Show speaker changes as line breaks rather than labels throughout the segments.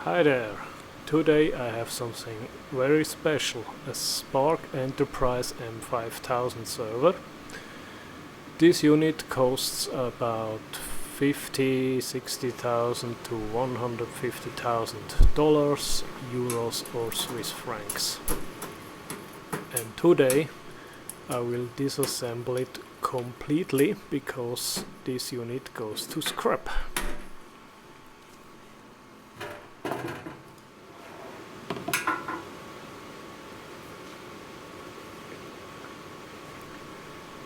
Hi there! Today I have something very special, a Spark Enterprise M5000 server. This unit costs about 60,000 to $150,000, euros or Swiss francs. And today I will disassemble it completely because this unit goes to scrap.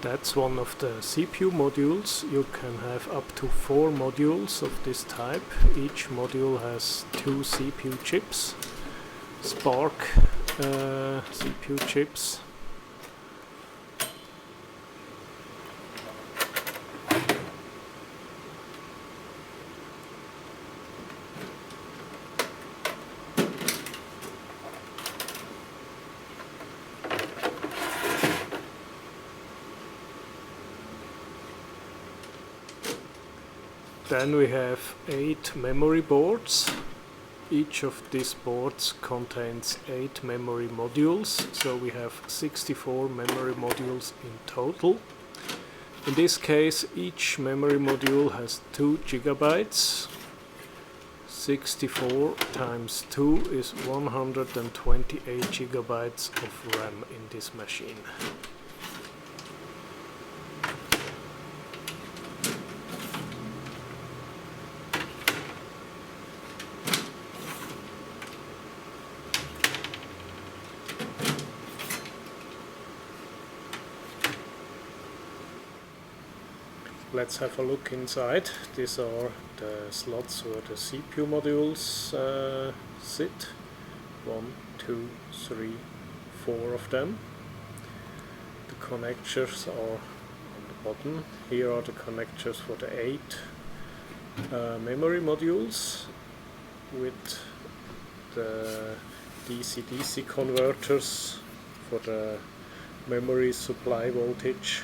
That's one of the CPU modules. You can have up to 4 modules of this type. Each module has 2 CPU chips, Spark CPU chips. Then we have 8 memory boards. Each of these boards contains 8 memory modules, so we have 64 memory modules in total. In this case, each memory module has 2 gigabytes. 64 times 2 is 128 gigabytes of RAM in this machine. Let's have a look inside. These are the slots where the CPU modules sit. 1, 2, 3, 4 of them. The connectors are on the bottom. Here are the connectors for the 8 memory modules with the DC-DC converters for the memory supply voltage.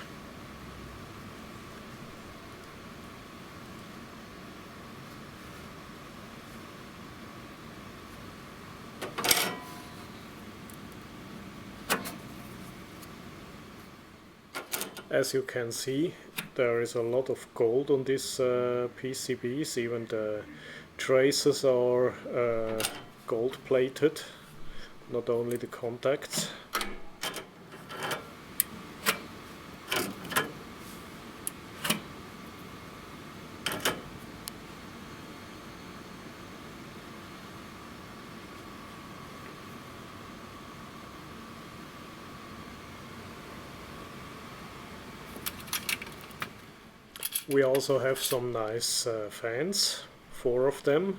As you can see, there is a lot of gold on these PCBs. Even the traces are gold plated, not only the contacts. We also have some nice fans, 4 of them.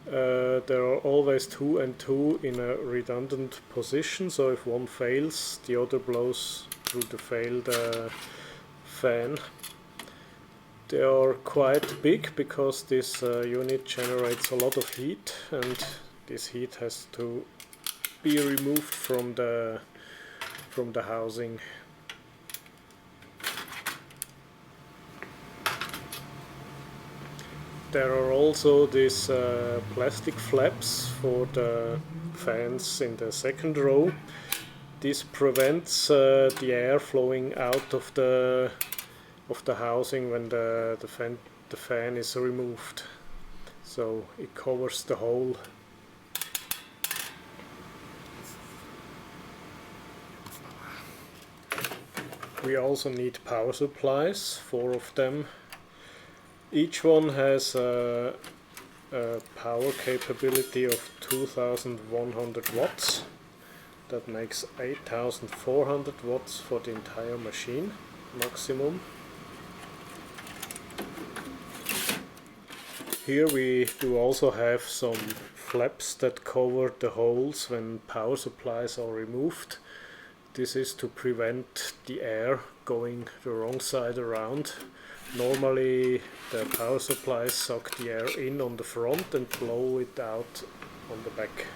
There are always 2 and 2 in a redundant position, so if one fails, the other blows through the failed fan. They are quite big because this unit generates a lot of heat, and this heat has to be removed from the housing. There are also these plastic flaps for the fans in the second row. This prevents the air flowing out of the housing when the fan is removed. So it covers the hole. We also need power supplies, 4 of them. Each one has a power capability of 2100 watts. That makes 8400 watts for the entire machine, maximum. Here we do also have some flaps that cover the holes when power supplies are removed. This is to prevent the air going the wrong side around. Normally the power supplies suck the air in on the front and blow it out on the back.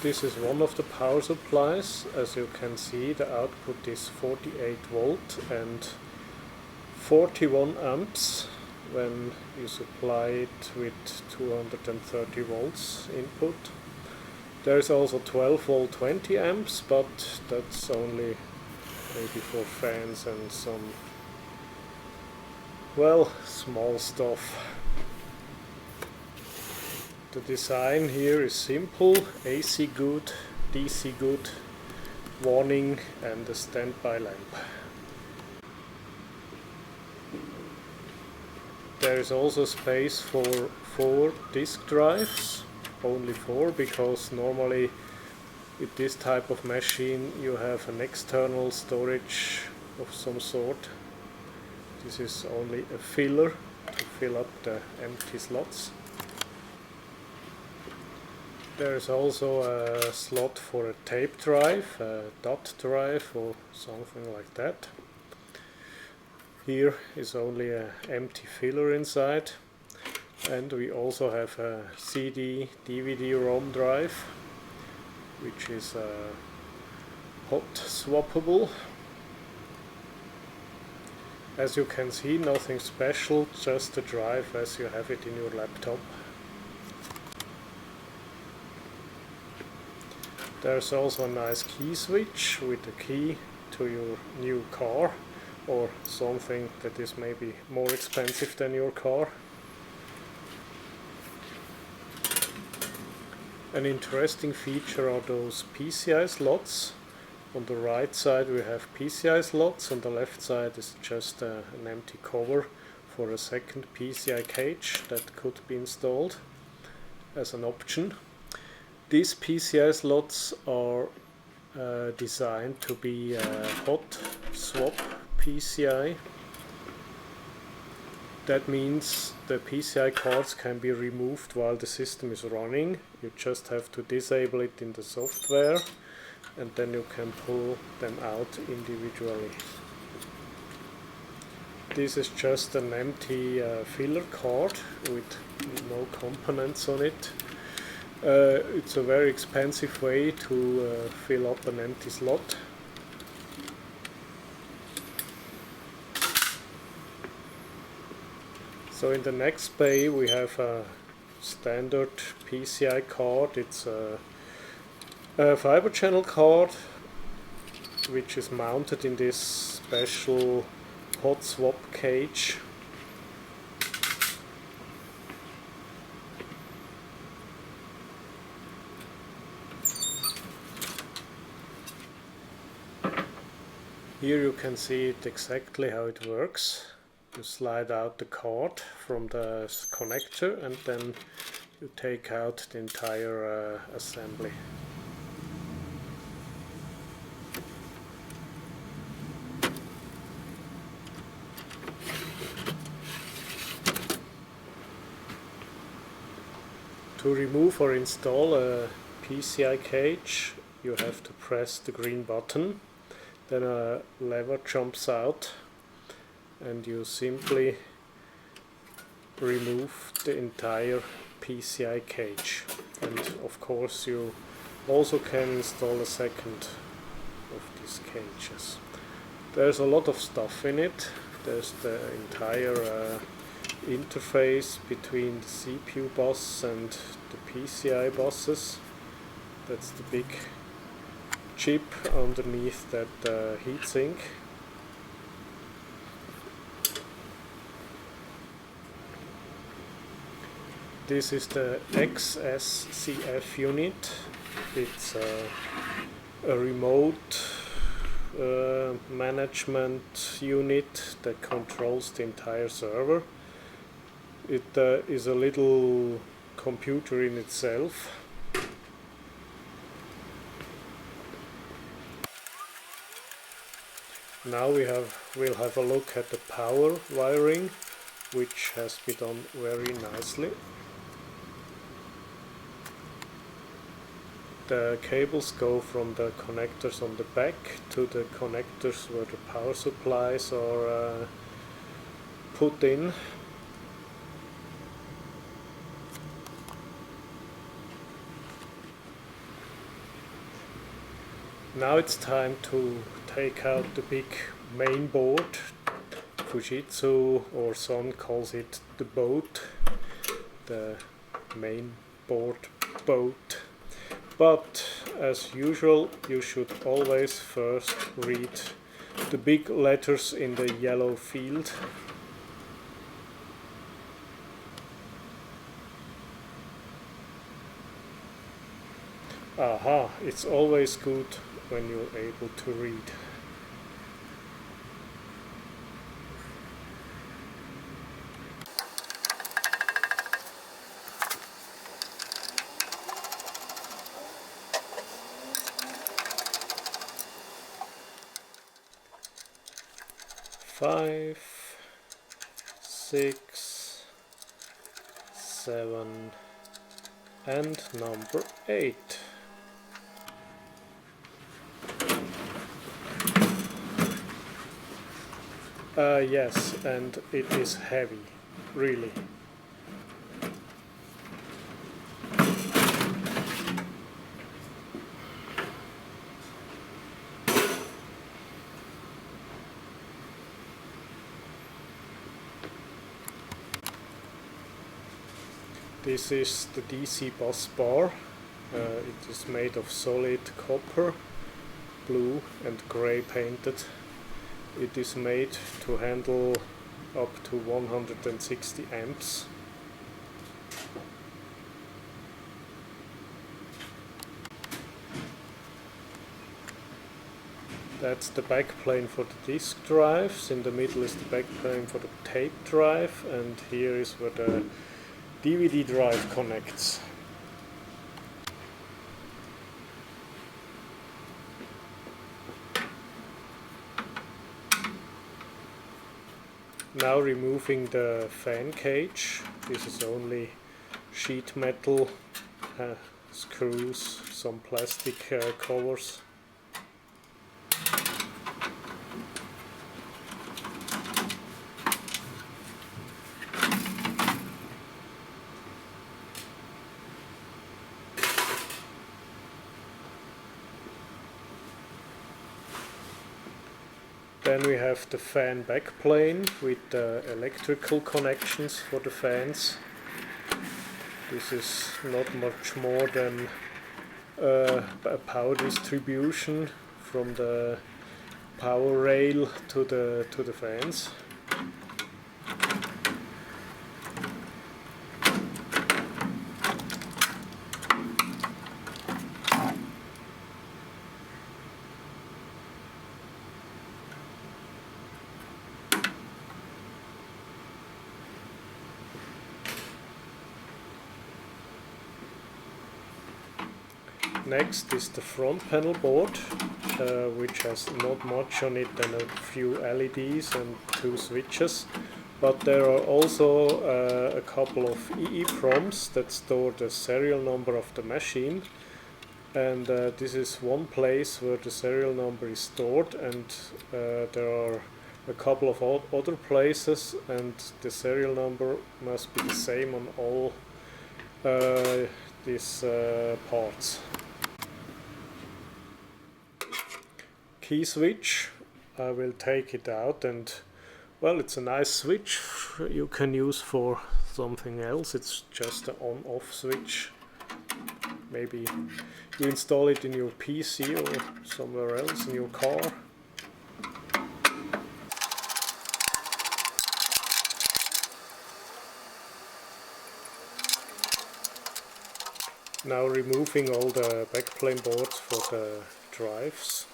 This is one of the power supplies. As you can see, the output is 48 volt and 41 amps when you supply it with 230 volts input. There is also 12 volt 20 amps, but that's only maybe for fans and some, well, small stuff. The design here is simple: AC good, DC good, warning and a standby lamp. There is also space for 4 disk drives, only 4, because normally with this type of machine you have an external storage of some sort. This is only a filler to fill up the empty slots. There is also a slot for a tape drive, a dot drive or something like that. Here is only an empty filler inside, and we also have a CD, DVD, ROM drive, which is hot swappable. As you can see, nothing special, just a drive as you have it in your laptop. There's also a nice key switch with a key to your new car, or something that is maybe more expensive than your car. An interesting feature are those PCI slots. On the right side we have PCI slots, on the left side is just an empty cover for a second PCI cage that could be installed as an option. These PCI slots are designed to be hot swap PCI. That means the PCI cards can be removed while the system is running. You just have to disable it in the software, and then you can pull them out individually. This is just an empty filler card with no components on it. It's a very expensive way to fill up an empty slot. So in the next bay we have a standard PCI card. It's a fiber channel card which is mounted in this special hot swap cage. Here you can see it exactly how it works. You slide out the card from the connector and then you take out the entire assembly. To remove or install a PCI cage, you have to press the green button. Then a lever jumps out and you simply remove the entire PCI cage. And of course you also can install a second of these cages. There's a lot of stuff in it. There's the entire interface between the CPU bus and the PCI buses. That's the big chip underneath that heatsink. This is the XSCF unit. It's a remote management unit that controls the entire server. It is a little computer in itself. Now we'll have a look at the power wiring, which has been done very nicely. The cables go from the connectors on the back to the connectors where the power supplies are put in. Now it's time to take out the big main board. Fujitsu or Son calls it the boat, the main board boat. But as usual, you should always first read the big letters in the yellow field. Aha, it's always good when you're able to read. Five, 6, 7, and number 8. Yes, and it is heavy, really. This is the DC bus bar. It is made of solid copper, blue and grey painted. It is made to handle up to 160 amps. That's the backplane for the disk drives. In the middle is the backplane for the tape drive, and here is where the DVD drive connects. Now removing the fan cage. This is only sheet metal, screws, some plastic covers. Then we have the fan backplane with the electrical connections for the fans. This is not much more than a power distribution from the power rail to the fans. Next is the front panel board, which has not much on it than a few LEDs and 2 switches, but there are also a couple of EEPROMs that store the serial number of the machine, and this is one place where the serial number is stored, and there are a couple of other places, and the serial number must be the same on all these parts. Key switch, I will take it out, and well, it's a nice switch you can use for something else. It's just an on-off switch. Maybe you install it in your PC or somewhere else in your car. Now removing all the backplane boards for the drives.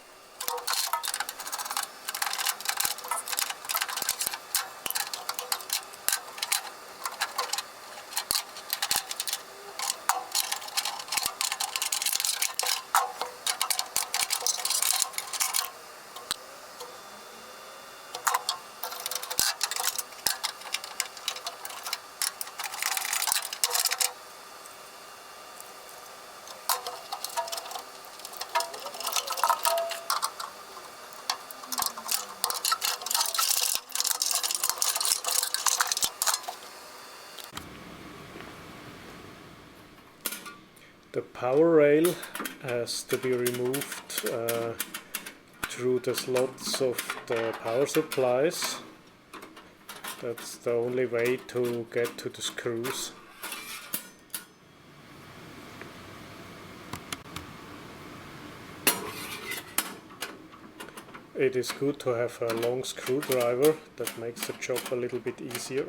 The power rail has to be removed through the slots of the power supplies. That's the only way to get to the screws. It is good to have a long screwdriver, that makes the job a little bit easier.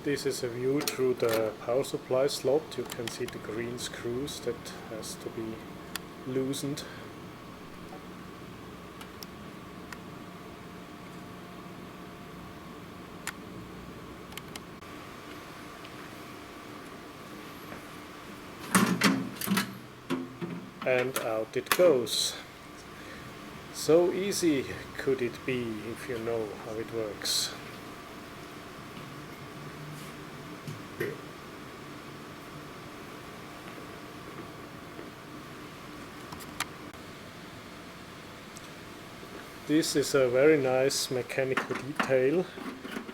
This is a view through the power supply slot. You can see the green screws that has to be loosened. And out it goes. So easy could it be if you know how it works. This is a very nice mechanical detail.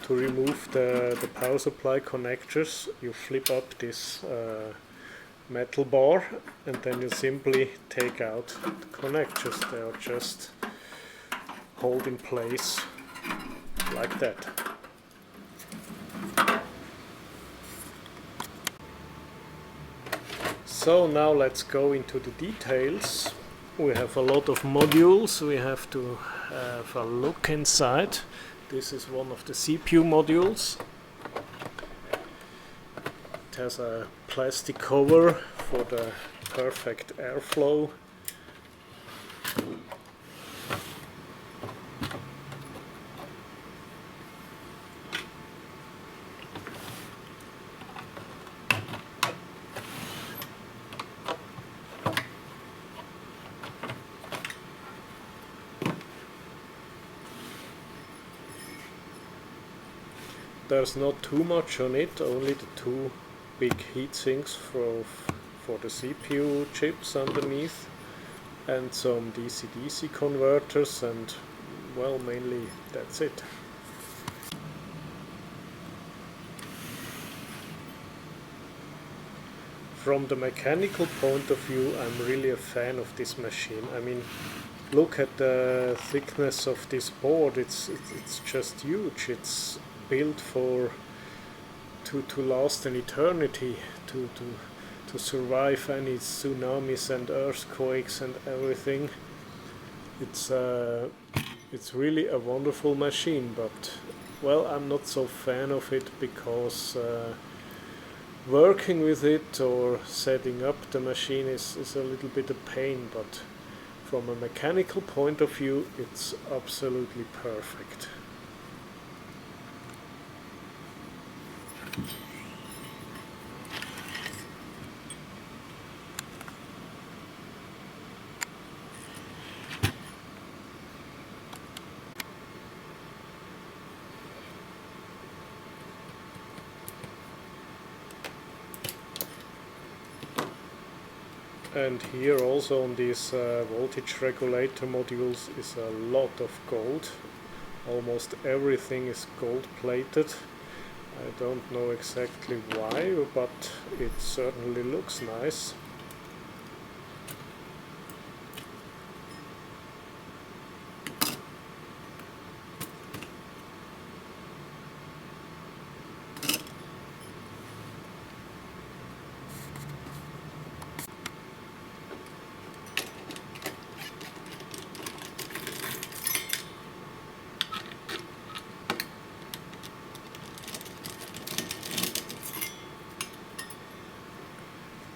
To remove the power supply connectors, you flip up this metal bar and then you simply take out the connectors. They are just hold in place like that. So now let's go into the details. We have a lot of modules, we have to have a look inside. This is one of the CPU modules. It has a plastic cover for the perfect airflow. There's not too much on it, only the two big heat sinks for the CPU chips underneath and some DC-DC converters, and well, mainly that's it. From the mechanical point of view, I'm really a fan of this machine. I mean, look at the thickness of this board, it's just huge. It's built to last an eternity, to survive any tsunamis and earthquakes and everything. It's really a wonderful machine, but well, I'm not so fan of it because working with it or setting up the machine is a little bit a pain, but from a mechanical point of view it's absolutely perfect. And here also on these voltage regulator modules is a lot of gold. Almost everything is gold plated. I don't know exactly why, but it certainly looks nice.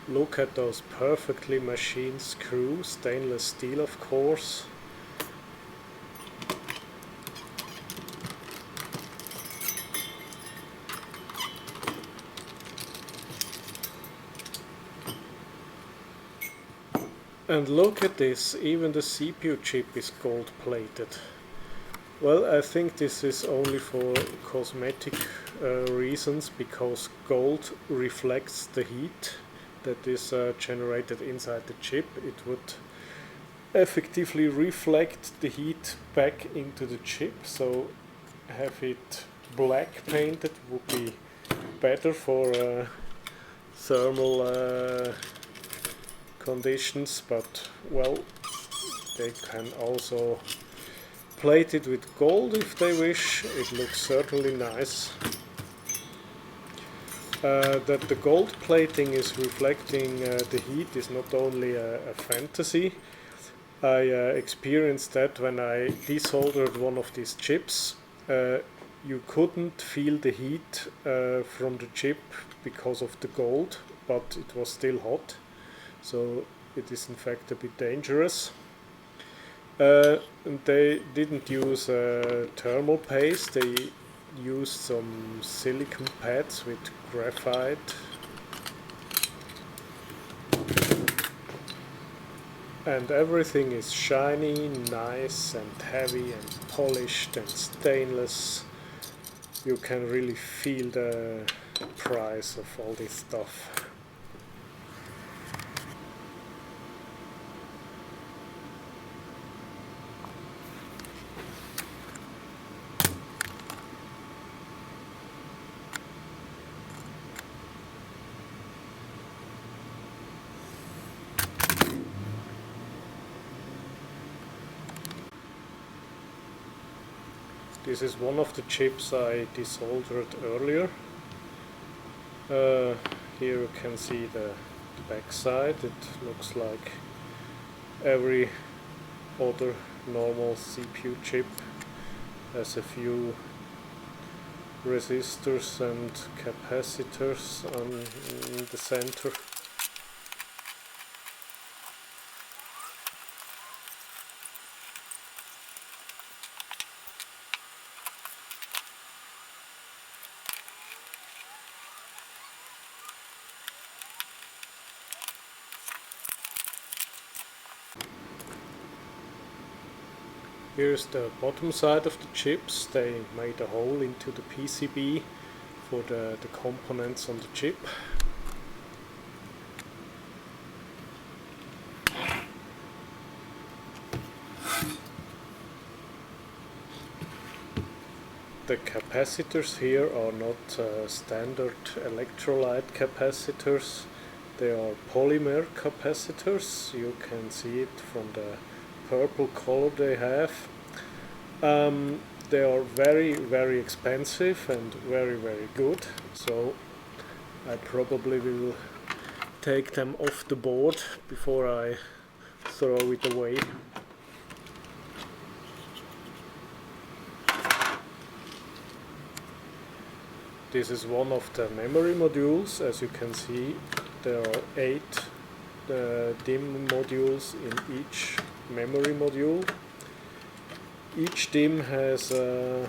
Look at those perfectly machined screws, stainless steel of course. And look at this, even the CPU chip is gold plated. Well, I think this is only for cosmetic reasons, because gold reflects the heat that is generated inside the chip, it would effectively reflect the heat back into the chip. So have it black painted would be better for thermal conditions, but well, they can also plate it with gold if they wish. It looks certainly nice. That the gold plating is reflecting the heat is not only a fantasy. I experienced that when I desoldered one of these chips. You couldn't feel the heat from the chip because of the gold, but it was still hot, so it is in fact a bit dangerous. And they didn't use thermal paste, they used some silicone pads with graphite. And everything is shiny, nice and heavy and polished and stainless. You can really feel the price of all this stuff. This is one of the chips I desoldered earlier. Here you can see the back side. It looks like every other normal CPU chip. Has a few resistors and capacitors in the center. Here's the bottom side of the chips. They made a hole into the PCB for the components on the chip. The capacitors here are not standard electrolyte capacitors. They are polymer capacitors. You can see it from the purple color they have. They are very expensive and very good, so I probably will take them off the board before I throw it away. This is one of the memory modules. As you can see, there are 8 DIMM modules in each memory module. Each DIMM has 2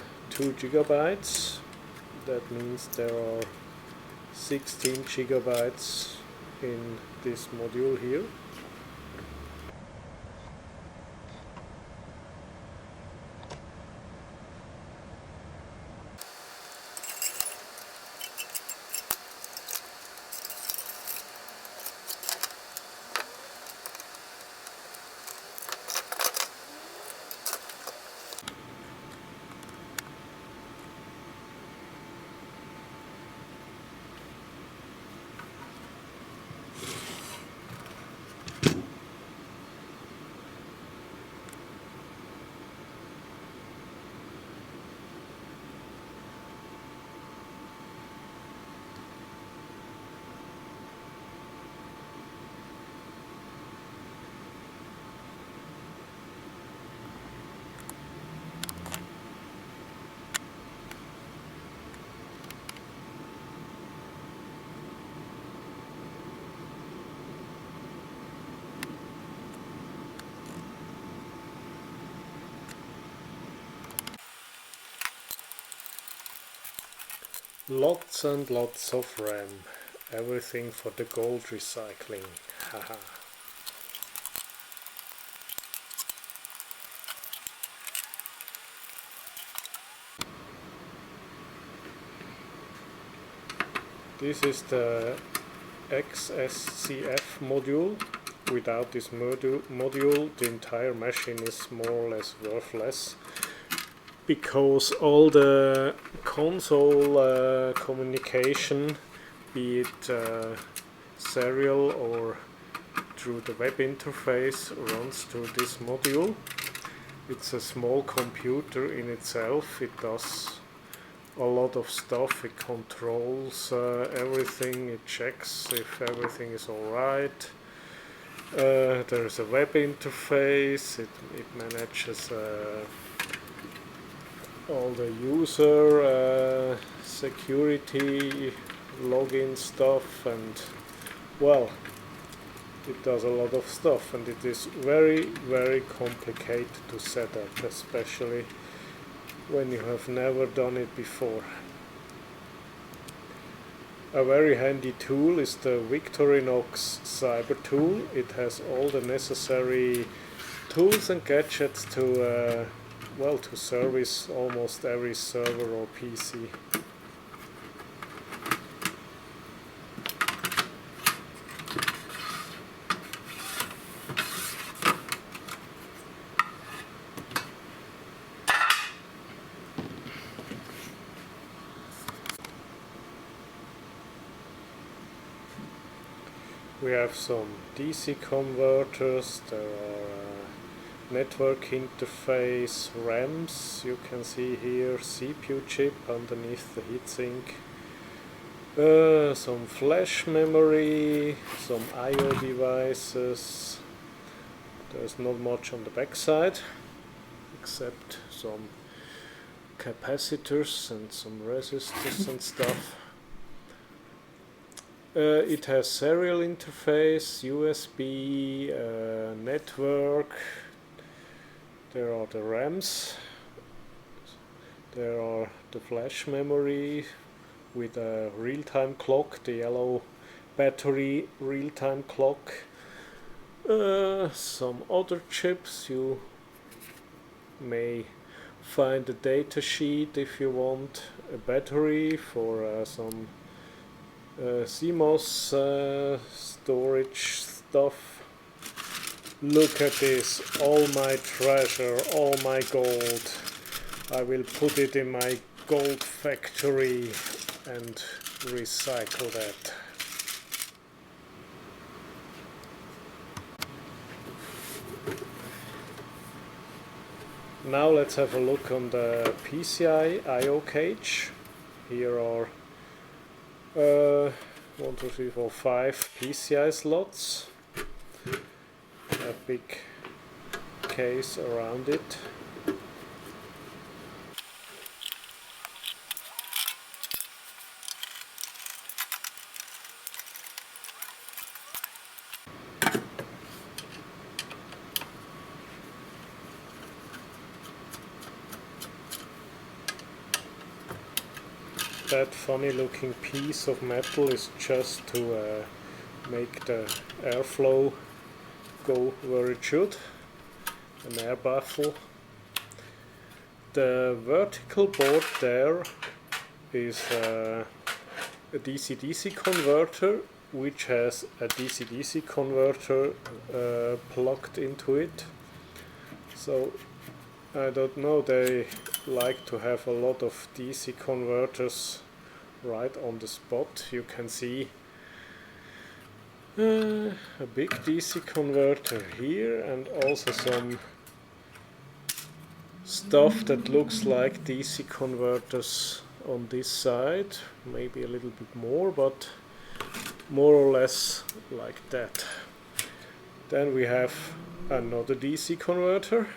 gigabytes. That means there are 16 gigabytes in this module here. Lots and lots of RAM. Everything for the gold recycling. Haha. This is the XSCF module. Without this module, the entire machine is more or less worthless, because all the console communication, be it serial or through the web interface, runs through this module. It's a small computer in itself. It does a lot of stuff. It controls everything. It checks if everything is alright. There's a web interface. It manages all the user security login stuff, and well, it does a lot of stuff, and it is very, very complicated to set up, especially when you have never done it before. A very handy tool is the Victorinox Cyber tool. It has all the necessary tools and gadgets to well, to service almost every server or PC. We have some DC converters, there are network interface, RAMs, you can see here, CPU chip underneath the heatsink, some flash memory, some I/O devices. There's not much on the back side, except some capacitors and some resistors and stuff. It has serial interface, USB, network. There are the RAMs. There are the flash memory with a real-time clock, the yellow battery real-time clock. Some other chips. You may find a data sheet if you want, a battery for some CMOS storage stuff. Look at this, all my treasure, all my gold. I will put it in my gold factory and recycle that. Now let's have a look on the PCI I/O cage. Here are 1, 2, 3, 4, 5 PCI slots, a big case around it. That funny looking piece of metal is just to make the airflow go where it should, an air baffle. The vertical board there is a DC-DC converter, which has a DC-DC converter plugged into it. So I don't know, they like to have a lot of DC converters right on the spot. You can see a big DC converter here, and also some stuff that looks like DC converters on this side, maybe a little bit more, but more or less like that. Then we have another DC converter,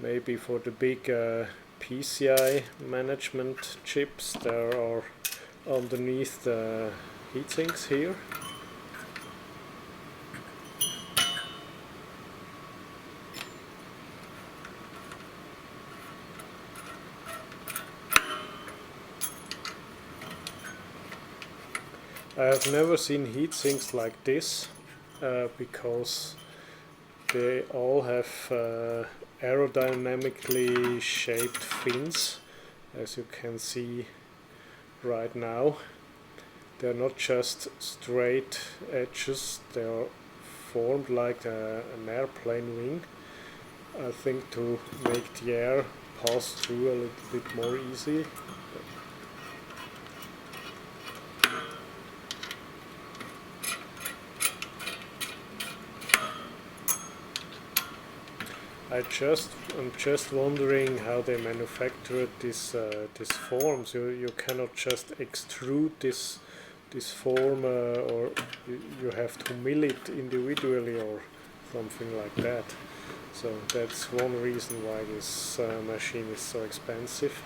maybe for the big PCI management chips. There are underneath the heatsinks here. I have never seen heatsinks like this because they all have aerodynamically shaped fins, as you can see right now. they're not just straight edges, they are formed like an airplane wing. I think to make the air pass through a little bit more easy. I'm just wondering how they manufactured this forms. You cannot just extrude this form, or you have to mill it individually or something like that. So that's one reason why this machine is so expensive.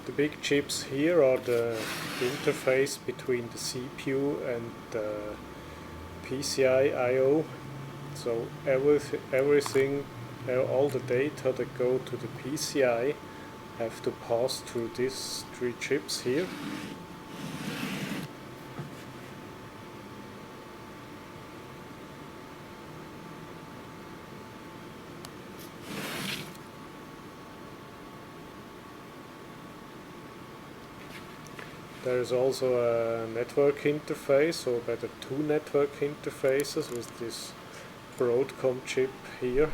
The big chips here are the interface between the CPU and the PCI I/O. So everything, all the data that go to the PCI have to pass through these three chips here. There is also a network interface, or better two network interfaces with this Broadcom chip here.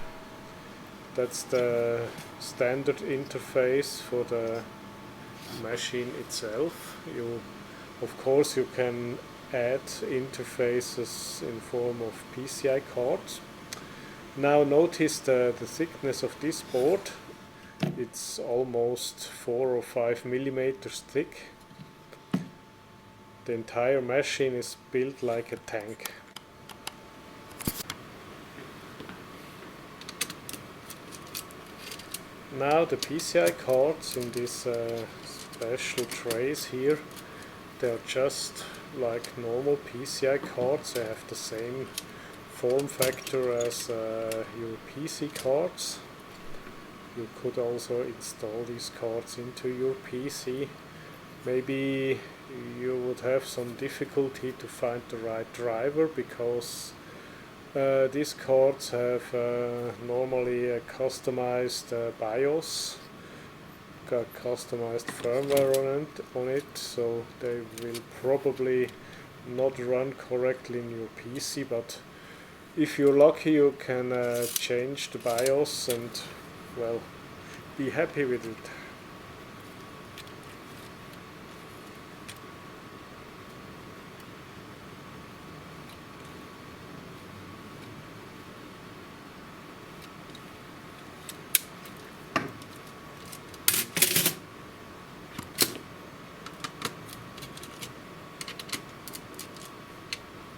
That's the standard interface for the machine itself. Of course you can add interfaces in form of PCI cards. Now notice the thickness of this board. It's almost 4 or 5 millimeters thick. The entire machine is built like a tank. Now the PCI cards in these special trays here, they're just like normal PCI cards. They have the same form factor as your PC cards. You could also install these cards into your PC. Maybe you would have some difficulty to find the right driver, because these cards have normally a customized BIOS, got customized firmware on it, so they will probably not run correctly in your PC, but if you're lucky you can change the BIOS and, well, be happy with it.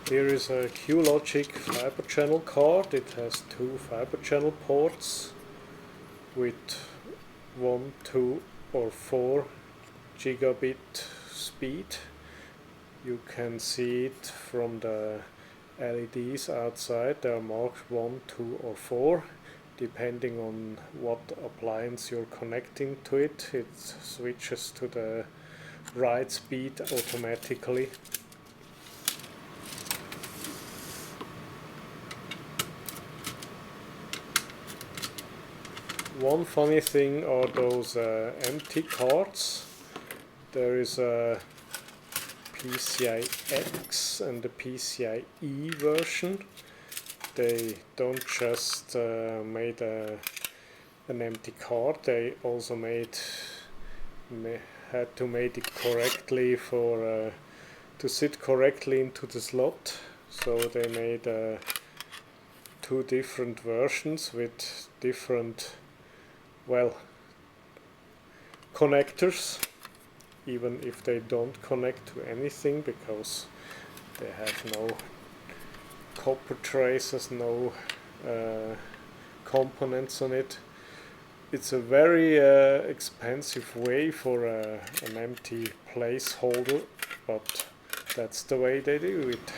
Here is a QLogic fiber channel card. It has 2 fiber channel ports with 1, 2 or 4 gigabit speed. You can see it from the LEDs outside. They are marked 1, 2 or 4. Depending on what appliance you're connecting to it, it switches to the right speed automatically. One funny thing are those empty cards. There is a PCI X and the PCI E version. they don't just made an empty card, they also had to make it correctly for to sit correctly into the slot. So they made two different versions with different, well, connectors, even if they don't connect to anything, because they have no copper traces, no components on it. It's a very expensive way for an empty placeholder, but that's the way they do it.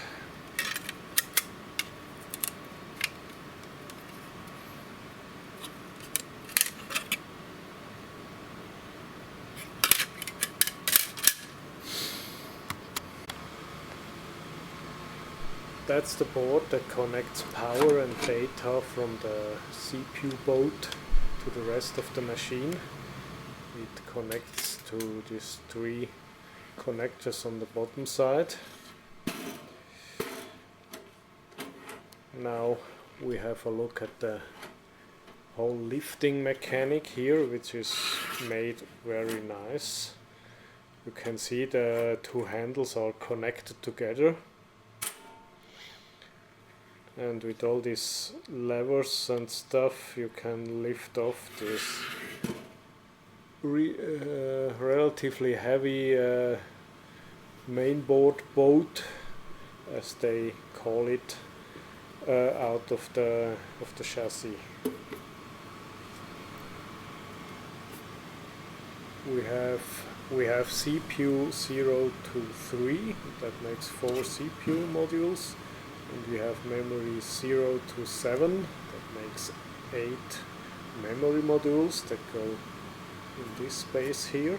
That's the board that connects power and data from the CPU board to the rest of the machine. It connects to these three connectors on the bottom side. Now we have a look at the whole lifting mechanic here, which is made very nice. You can see the two handles are connected together. And with all these levers and stuff, you can lift off this relatively heavy mainboard boat, as they call it, out of the chassis. We have CPU 0 to 3, that makes 4 CPU modules. And we have memory 0 to 7, that makes 8 memory modules that go in this space here.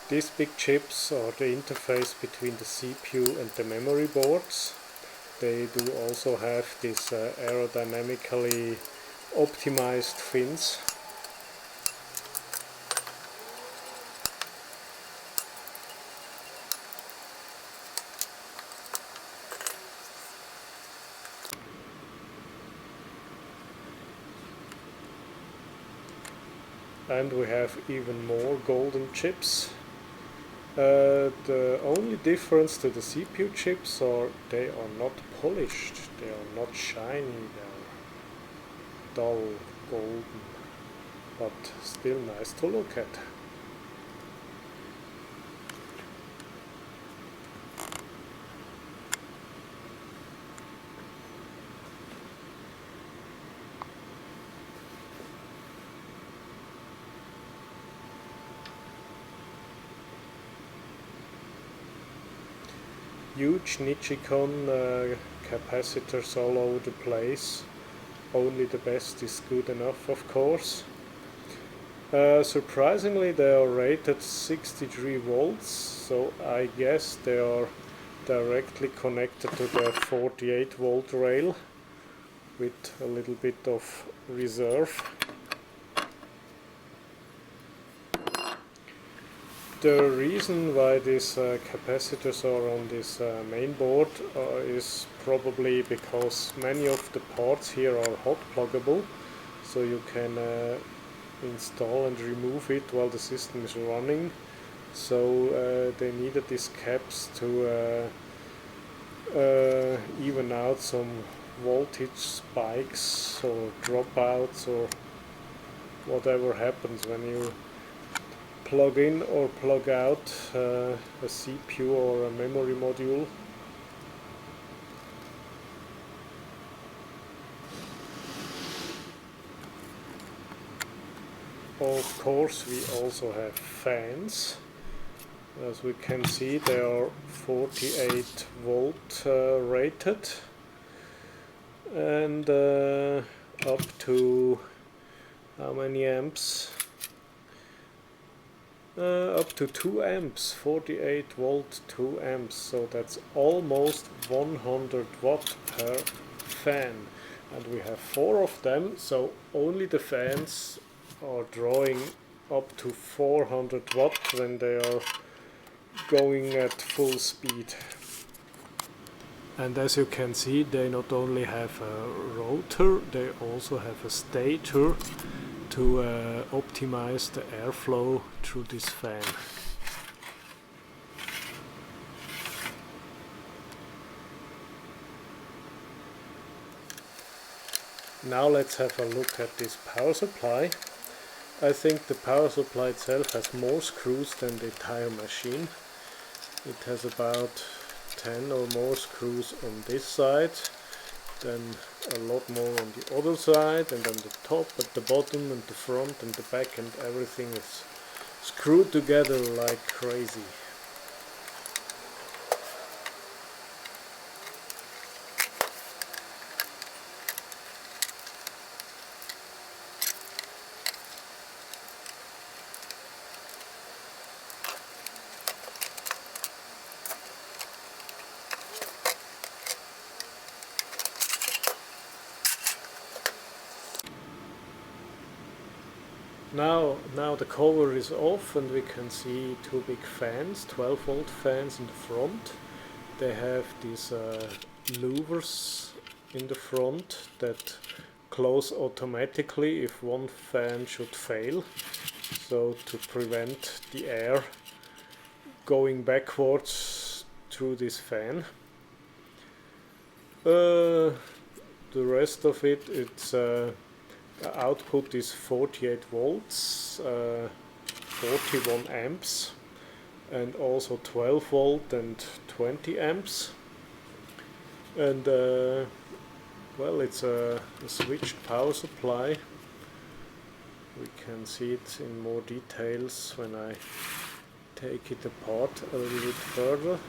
These big chips are the interface between the CPU and the memory boards. They do also have these aerodynamically optimized fins. And we have even more golden chips. The only difference to the CPU chips are they are not polished, they are not shiny, they are dull golden, but still nice to look at. Huge Nichicon capacitors all over the place. Only the best is good enough, of course. Surprisingly, they are rated 63 volts, so I guess they are directly connected to the 48 volt rail with a little bit of reserve. The reason why these capacitors are on this main board is probably because many of the parts here are hot pluggable, so you can install and remove it while the system is running. So they needed these caps to even out some voltage spikes or dropouts or whatever happens when you plug in or plug out a CPU or a memory module. of course we also have fans. As we can see, they are 48 volt rated, and up to how many amps? Up to 2 amps, 48 volt 2 amps, so that's almost 100 watt per fan, and we have 4 of them, so only the fans are drawing up to 400 watt when they are going at full speed. And as you can see, they not only have a rotor, they also have a stator to optimize the airflow through this fan. Now let's have a look at this power supply. I think the power supply itself has more screws than the entire machine. It has about 10 or more screws on this side, then a lot more on the other side, and on the top, at the bottom, and the front and the back, and everything is screwed together like crazy. Now the cover is off, and we can see 2 big fans, 12 volt fans in the front. They have these louvers in the front that close automatically if one fan should fail, so to prevent the air going backwards through this fan. The rest of it, the output is 48 volts, 41 amps, and also 12 volt and 20 amps. And well, it's a switched power supply. We can see it in more details when I take it apart a little bit further.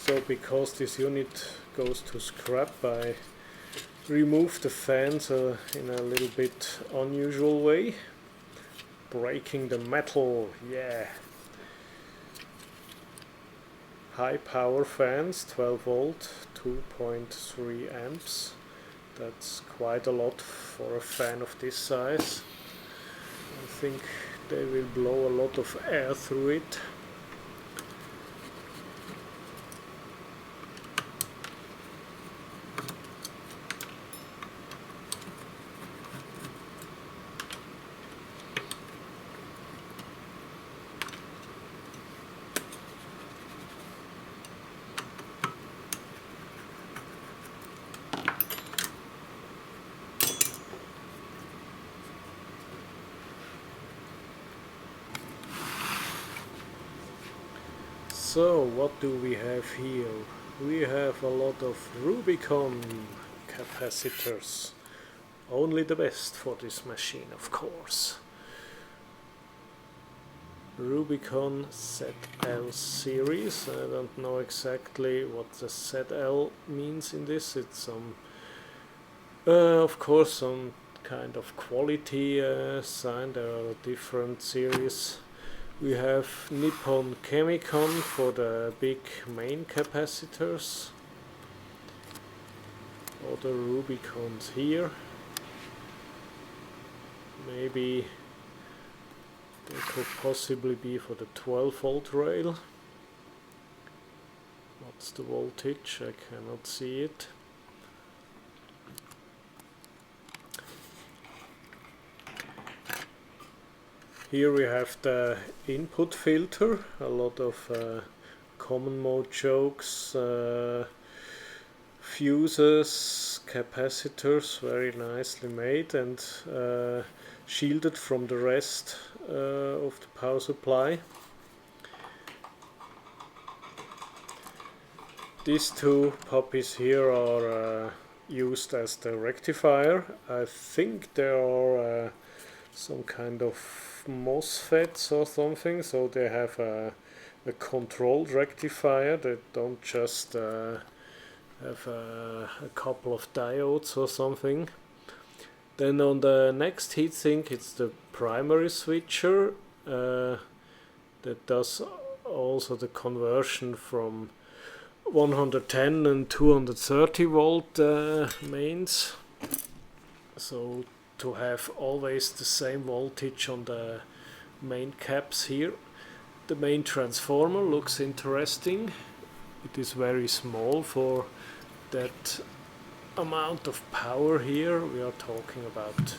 So because this unit goes to scrap, I remove the fans in a little bit unusual way, breaking the metal. Yeah. High power fans, 12 volt, 2.3 amps. That's quite a lot for a fan of this size. I think they will blow a lot of air through it. So what do we have here? We have a lot of Rubicon capacitors. Only the best for this machine, of course. Rubicon ZL series. I don't know exactly what the ZL means in this. It's some, of course, some kind of quality sign. There are different series. We have Nippon Chemicon for the big main capacitors. Other Rubicons here. Maybe they could possibly be for the 12 volt rail. What's the voltage? I cannot see it. Here we have the input filter, a lot of common mode chokes, fuses, capacitors, very nicely made, and shielded from the rest of the power supply. These two puppies here are used as the rectifier. I think they are some kind of MOSFETs or something, so they have a controlled rectifier. They don't just have a couple of diodes or something. Then on the next heatsink it's the primary switcher that does also the conversion from 110 and 230 volt mains, so to have always the same voltage on the main caps here. The main transformer looks interesting. It is very small for that amount of power here. We are talking about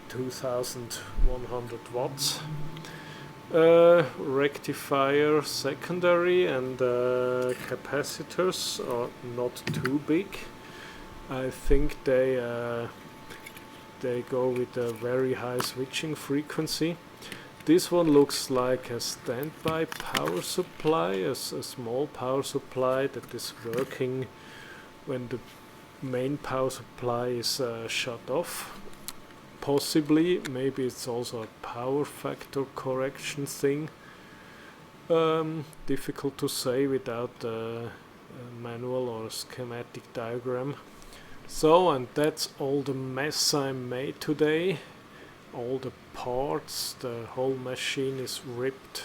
2100 watts. Rectifier secondary and capacitors are not too big. I think they go with a very high switching frequency. This one looks like a standby power supply, a small power supply that is working when the main power supply is shut off. Possibly, maybe it's also a power factor correction thing. Difficult to say without a manual or schematic diagram. So, and that's all the mess I made today. All the parts, the whole machine is ripped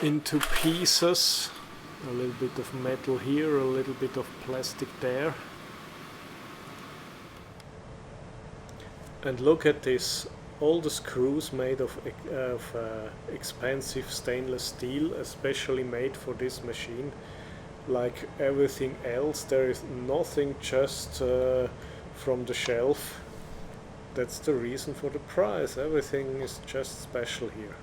into pieces. A little bit of metal here, a little bit of plastic there. And look at this, all the screws made of expensive stainless steel, especially made for this machine. Like everything else, there is nothing just from the shelf. That's the reason for the price. Everything is just special here.